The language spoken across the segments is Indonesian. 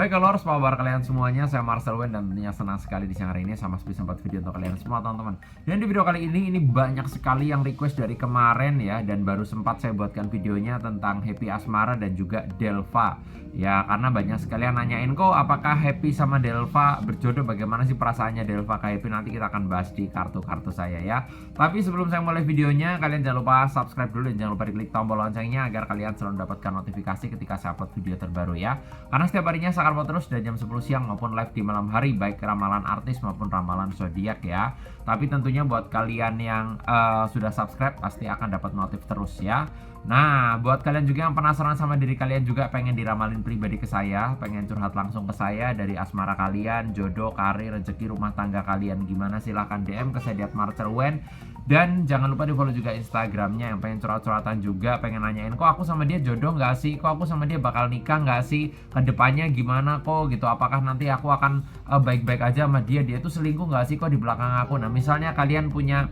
Baik, apa kabar kalian semuanya? Saya Marcel Wen dan tentunya senang sekali di siang hari ini sama bisa sempat video untuk kalian semua teman-teman. Dan di video kali ini banyak sekali yang request dari kemarin ya, dan baru sempat saya buatkan videonya tentang Happy Asmara dan juga Delva. Ya, karena banyak sekali yang nanyain kok apakah Happy sama Delva berjodoh, bagaimana sih perasaannya Delva ke Happy. Nanti kita akan bahas di kartu-kartu saya ya. Tapi sebelum saya mulai videonya, kalian jangan lupa subscribe dulu dan jangan lupa diklik tombol loncengnya agar kalian selalu mendapatkan notifikasi ketika saya upload video terbaru ya. Karena setiap harinya saya akan upload terus dari jam 10 siang maupun live di malam hari, baik ramalan artis maupun ramalan zodiak ya. Tapi tentunya buat kalian yang sudah subscribe pasti akan dapat notif terus ya. Nah, buat kalian juga yang penasaran sama diri kalian juga pengen diramalin pribadi ke saya, pengen curhat langsung ke saya dari asmara kalian, jodoh, karir, rezeki, rumah tangga kalian gimana, silahkan DM ke saya di @marcelwen. Dan jangan lupa di follow juga Instagramnya. Yang pengen curhat-curhatan juga, pengen nanyain kok aku sama dia jodoh nggak sih, kok aku sama dia bakal nikah nggak sih, kedepannya gimana kok gitu, apakah nanti aku akan baik-baik aja sama dia, dia tuh selingkuh nggak sih kok di belakang aku. Nah misalnya kalian punya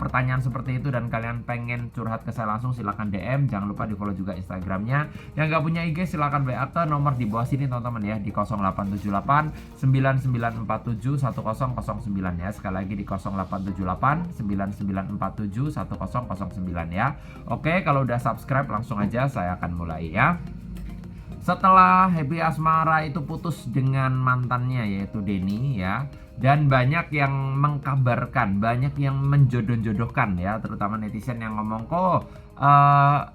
pertanyaan seperti itu dan kalian pengen curhat ke saya langsung, silahkan DM. Jangan lupa di follow juga Instagramnya. Yang nggak punya IG silahkan WA ke nomor di bawah sini teman-teman ya, di 0878 9947 1009 ya. Sekali lagi di 0878 9947 1009 ya. Oke, kalau udah subscribe langsung aja saya akan mulai ya. Setelah Happy Asmara itu putus dengan mantannya yaitu Denny ya, dan banyak yang mengkabarkan, banyak yang menjodoh-jodohkan ya, terutama netizen yang ngomong kok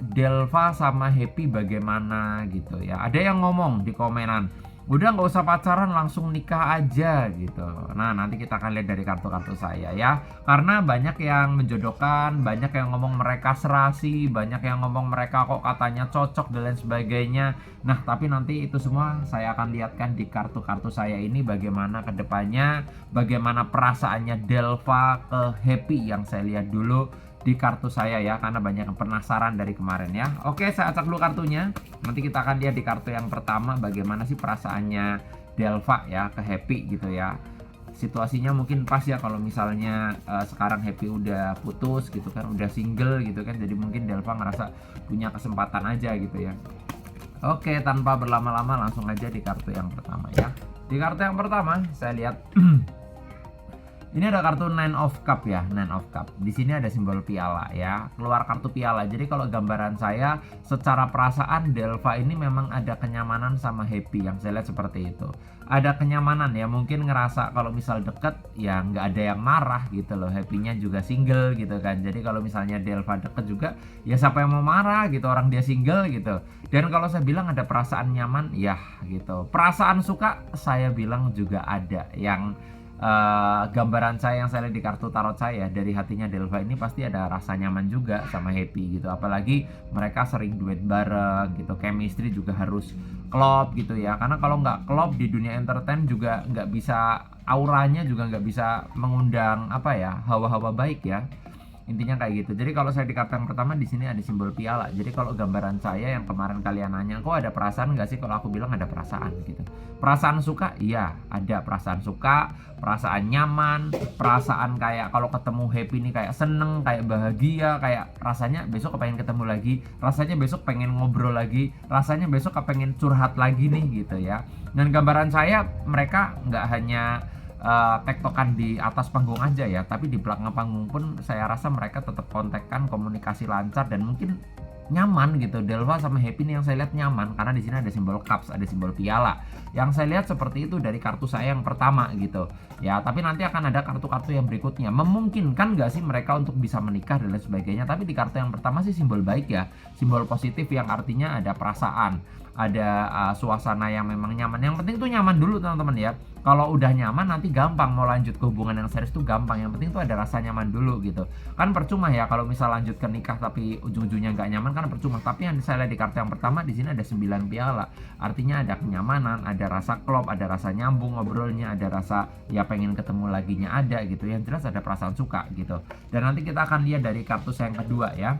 Delva sama Happy bagaimana gitu ya. Ada yang ngomong di komenan, udah nggak usah pacaran langsung nikah aja gitu. Nah nanti kita akan lihat dari kartu-kartu saya ya. Karena banyak yang menjodohkan, banyak yang ngomong mereka serasi, banyak yang ngomong mereka kok katanya cocok dan lain sebagainya. Nah tapi nanti itu semua saya akan lihatkan di kartu-kartu saya ini bagaimana kedepannya, bagaimana perasaannya Delva ke Happy yang saya lihat dulu di kartu saya ya, karena banyak yang penasaran dari kemarin ya. Oke, saya acak dulu kartunya. Nanti kita akan lihat di kartu yang pertama bagaimana sih perasaannya Delva ya ke Happy gitu ya. Situasinya mungkin pas ya kalau misalnya sekarang Happy udah putus gitu kan, udah single gitu kan, jadi mungkin Delva ngerasa punya kesempatan aja gitu ya. Oke, tanpa berlama-lama langsung aja di kartu yang pertama ya. Di kartu yang pertama saya lihat ini ada kartu Nine of Cup ya, Nine of Cup. Di sini ada simbol piala ya, keluar kartu piala. Jadi kalau gambaran saya secara perasaan Delva ini memang ada kenyamanan sama Happy, yang saya lihat seperti itu. Ada kenyamanan ya, mungkin ngerasa kalau misal deket ya nggak ada yang marah gitu loh. Happy-nya juga single gitu kan. Jadi kalau misalnya Delva deket juga ya siapa yang mau marah gitu, orang dia single gitu. Dan kalau saya bilang ada perasaan nyaman ya gitu. Perasaan suka saya bilang juga ada. Yang gambaran saya yang saya lihat di kartu tarot saya dari hatinya Delva ini pasti ada rasa nyaman juga sama Happy gitu, apalagi mereka sering duet bareng gitu, chemistry juga harus klop gitu ya, karena kalau nggak klop di dunia entertain juga nggak bisa, auranya juga nggak bisa mengundang apa ya, hawa-hawa baik ya. Intinya kayak gitu. Jadi kalau saya di kartu yang pertama di sini ada simbol piala. Jadi kalau gambaran saya yang kemarin kalian nanya, kok ada perasaan nggak sih? Kalau aku bilang ada perasaan gitu. Perasaan suka, iya ada perasaan suka, perasaan nyaman, perasaan kayak kalau ketemu Happy nih kayak seneng, kayak bahagia, kayak rasanya besok kepengen ketemu lagi, rasanya besok pengen ngobrol lagi, rasanya besok kepengen curhat lagi nih gitu ya. Dan gambaran saya mereka nggak hanya tektokan di atas panggung aja ya, tapi di belakang panggung pun saya rasa mereka tetap kontekan, komunikasi lancar dan mungkin nyaman gitu. Delva sama Happy nih yang saya lihat nyaman karena di sini ada simbol cups, ada simbol piala. Yang saya lihat seperti itu dari kartu saya yang pertama gitu. Ya, tapi nanti akan ada kartu-kartu yang berikutnya. Memungkinkan nggak sih mereka untuk bisa menikah dan lain sebagainya. Tapi di kartu yang pertama sih simbol baik ya, simbol positif yang artinya ada perasaan, ada suasana yang memang nyaman. Yang penting tuh nyaman dulu teman-teman ya. Kalau udah nyaman nanti gampang mau lanjut ke hubungan yang serius tuh gampang. Yang penting tuh ada rasa nyaman dulu gitu. Kan percuma ya kalau misal lanjut ke nikah tapi ujung-ujungnya nggak nyaman, kan percuma. Tapi yang saya lihat di kartu yang pertama di sini ada 9 piala. Artinya ada kenyamanan, ada rasa klop, ada rasa nyambung ngobrolnya, ada rasa ya pengen ketemu laginya ada gitu. Yang jelas ada perasaan suka gitu. Dan nanti kita akan lihat dari kartu saya yang kedua ya,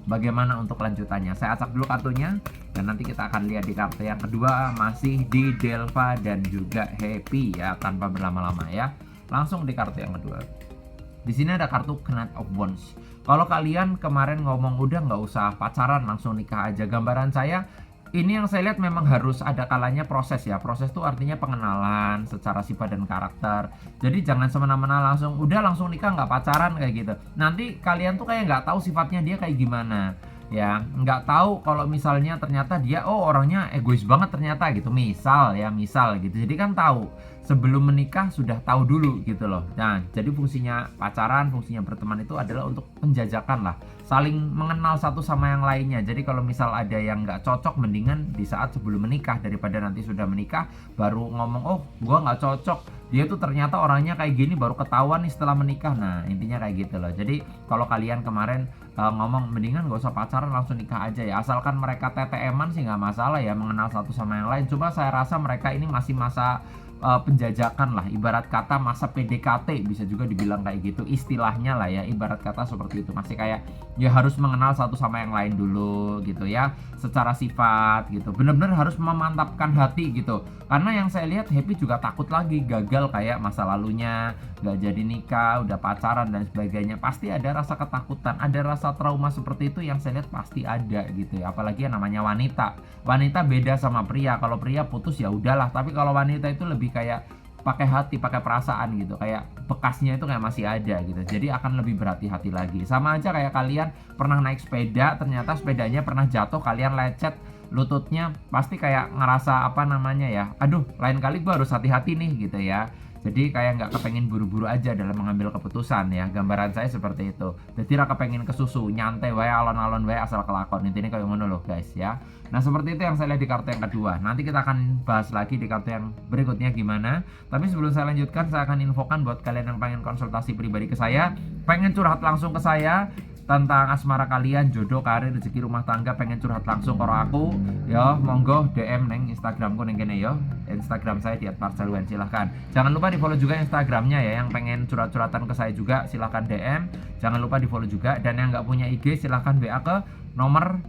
bagaimana untuk lanjutannya. Saya acak dulu kartunya dan nanti kita akan lihat di kartu yang kedua, masih di Delva dan juga Happy ya, tanpa berlama-lama ya. Langsung di kartu yang kedua. Di sini ada kartu Knight of Wands. Kalau kalian kemarin ngomong udah nggak usah pacaran langsung nikah aja, gambaran saya Ini yang saya lihat memang harus ada kalanya proses ya. Proses itu artinya pengenalan secara sifat dan karakter. Jadi jangan semena-mena langsung udah langsung nikah nggak pacaran kayak gitu. Nanti kalian tuh kayak nggak tahu sifatnya dia kayak gimana. Ya, nggak tahu kalau misalnya ternyata dia orangnya egois banget ternyata gitu. Misal gitu. Jadi kan tahu sebelum menikah sudah tahu dulu gitu loh. Nah, jadi fungsinya pacaran, fungsinya berteman itu adalah untuk penjajakan lah, saling mengenal satu sama yang lainnya. Jadi kalau misal ada yang nggak cocok, mendingan di saat sebelum menikah daripada nanti sudah menikah baru ngomong, oh gua nggak cocok, dia tuh ternyata orangnya kayak gini, baru ketahuan nih setelah menikah. Nah intinya kayak gitu loh. Jadi kalau kalian kemarin ngomong mendingan gak usah pacaran langsung nikah aja ya, asalkan mereka TTM-an sih nggak masalah ya, mengenal satu sama yang lain. Cuma saya rasa mereka ini masih masa penjajakan lah, ibarat kata masa PDKT bisa juga dibilang kayak gitu istilahnya lah ya, ibarat kata seperti itu. Masih kayak ya harus mengenal satu sama yang lain dulu gitu ya, secara sifat gitu, bener-bener harus memantapkan hati gitu. Karena yang saya lihat Happy juga takut lagi gagal kayak masa lalunya, gak jadi nikah, udah pacaran dan sebagainya. Pasti ada rasa ketakutan, ada rasa trauma seperti itu yang saya lihat pasti ada gitu ya. Apalagi yang namanya wanita beda sama pria. Kalau pria putus ya udahlah, tapi kalau wanita itu lebih kayak pakai hati, pakai perasaan gitu, kayak bekasnya itu kayak masih ada gitu. Jadi akan lebih berhati-hati lagi. Sama aja kayak kalian pernah naik sepeda, ternyata sepedanya pernah jatuh, kalian lecet lututnya, pasti kayak ngerasa apa namanya ya, aduh lain kali gue harus hati-hati nih gitu ya. Jadi kayak nggak kepengen buru-buru aja dalam mengambil keputusan ya. Gambaran saya seperti itu. Jadi ra kepengen kesusu, nyantai wae, alon-alon wae asal kelakon. Intinya kayak ngono loh guys ya. Nah seperti itu yang saya lihat di kartu yang kedua. Nanti kita akan bahas lagi di kartu yang berikutnya gimana. Tapi sebelum saya lanjutkan, saya akan infokan buat kalian yang pengen konsultasi pribadi ke saya, pengen curhat langsung ke saya tentang asmara kalian, jodoh, karir, rezeki, rumah tangga, pengen curhat langsung karo aku ya, monggo DM neng Instagramku neng kene yo. Instagram saya di @marcelwen, silahkan. Jangan lupa di follow juga Instagramnya ya. Yang pengen curhat-curhatan ke saya juga silahkan DM. Jangan lupa di follow juga. Dan yang nggak punya IG silahkan WA ke nomor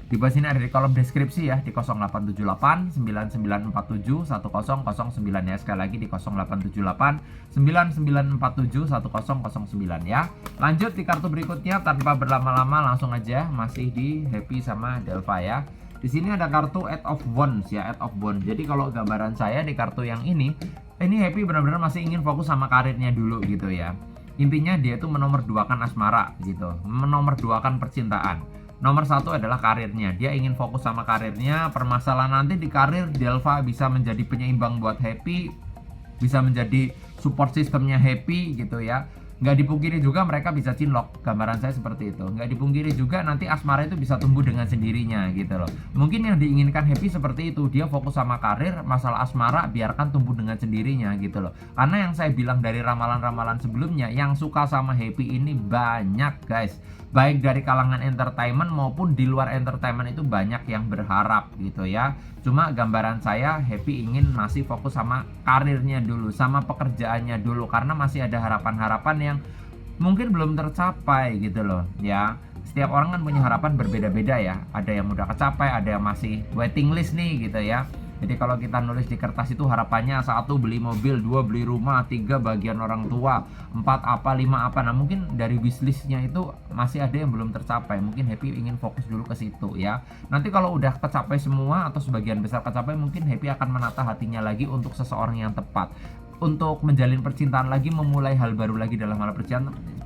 di bawah sini, ada di kolom deskripsi ya, di 0878 9947 1009 ya. Sekali lagi di 0878 9947 1009 ya. Lanjut di kartu berikutnya tanpa berlama-lama, langsung aja masih di Happy sama Delva ya. Di sini ada kartu Eight of Wands ya, Eight of Wands. Jadi kalau gambaran saya di kartu yang ini Happy benar-benar masih ingin fokus sama karirnya dulu gitu ya. Intinya dia tuh menomorduakan asmara gitu, menomorduakan percintaan. Nomor satu adalah karirnya. Dia ingin fokus sama karirnya. Permasalahan nanti di karir Delva bisa menjadi penyeimbang buat Happy, bisa menjadi support sistemnya Happy gitu ya. Nggak dipungkiri juga mereka bisa cinlok, gambaran saya seperti itu. Nggak dipungkiri juga nanti asmara itu bisa tumbuh dengan sendirinya gitu loh. Mungkin yang diinginkan Happy seperti itu, dia fokus sama karir, masalah asmara biarkan tumbuh dengan sendirinya gitu loh. Karena yang saya bilang dari ramalan-ramalan sebelumnya, yang suka sama Happy ini banyak guys, baik dari kalangan entertainment maupun di luar entertainment itu banyak yang berharap gitu ya. Cuma gambaran saya Happy ingin masih fokus sama karirnya dulu, sama pekerjaannya dulu, karena masih ada harapan-harapan yang mungkin belum tercapai gitu loh ya. Setiap orang kan punya harapan berbeda-beda ya. Ada yang udah kecapai, ada yang masih waiting list nih gitu ya. Jadi kalau kita nulis di kertas itu harapannya 1 beli mobil, 2 beli rumah, 3 bagian orang tua, 4 apa, 5 apa. Nah mungkin dari wishlistnya itu masih ada yang belum tercapai. Mungkin Happy ingin fokus dulu ke situ ya. Nanti kalau udah kecapai semua atau sebagian besar kecapai, mungkin Happy akan menata hatinya lagi untuk seseorang yang tepat, untuk menjalin percintaan lagi, memulai hal baru lagi dalam hal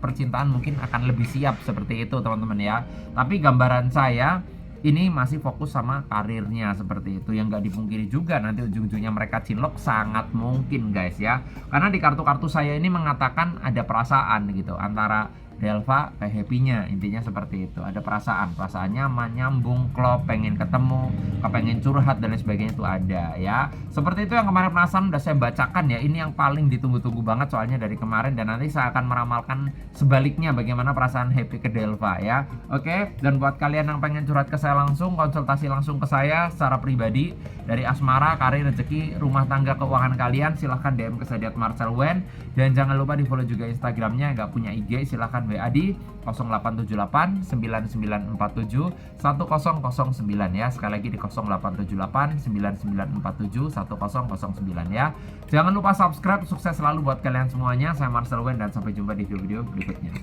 percintaan mungkin akan lebih siap seperti itu teman-teman ya. Tapi gambaran saya ini masih fokus sama karirnya seperti itu. Yang nggak dipungkiri juga nanti ujung-ujungnya mereka cinlok, sangat mungkin guys ya. Karena di kartu-kartu saya ini mengatakan ada perasaan gitu antara Delva kayak Happy-nya, intinya seperti itu. Ada perasaan nyaman, nyambung, klop, pengen ketemu, kepengen curhat dan lain sebagainya itu ada ya. Seperti itu yang kemarin penasaran udah saya bacakan ya. Ini yang paling ditunggu-tunggu banget soalnya dari kemarin, dan nanti saya akan meramalkan sebaliknya bagaimana perasaan Happy ke Delva ya. Oke, dan buat kalian yang pengen curhat ke saya langsung, konsultasi langsung ke saya secara pribadi dari asmara, karir, rezeki, rumah tangga, keuangan kalian, silahkan DM ke saya di @marcelwen. Dan jangan lupa di follow juga Instagramnya. Nggak punya IG silahkan WA di 0878 9947 1009 ya. Sekali lagi di 0878 9947 1009 ya. Jangan lupa subscribe. Sukses selalu buat kalian semuanya. Saya Marcelwen dan sampai jumpa di video-video berikutnya.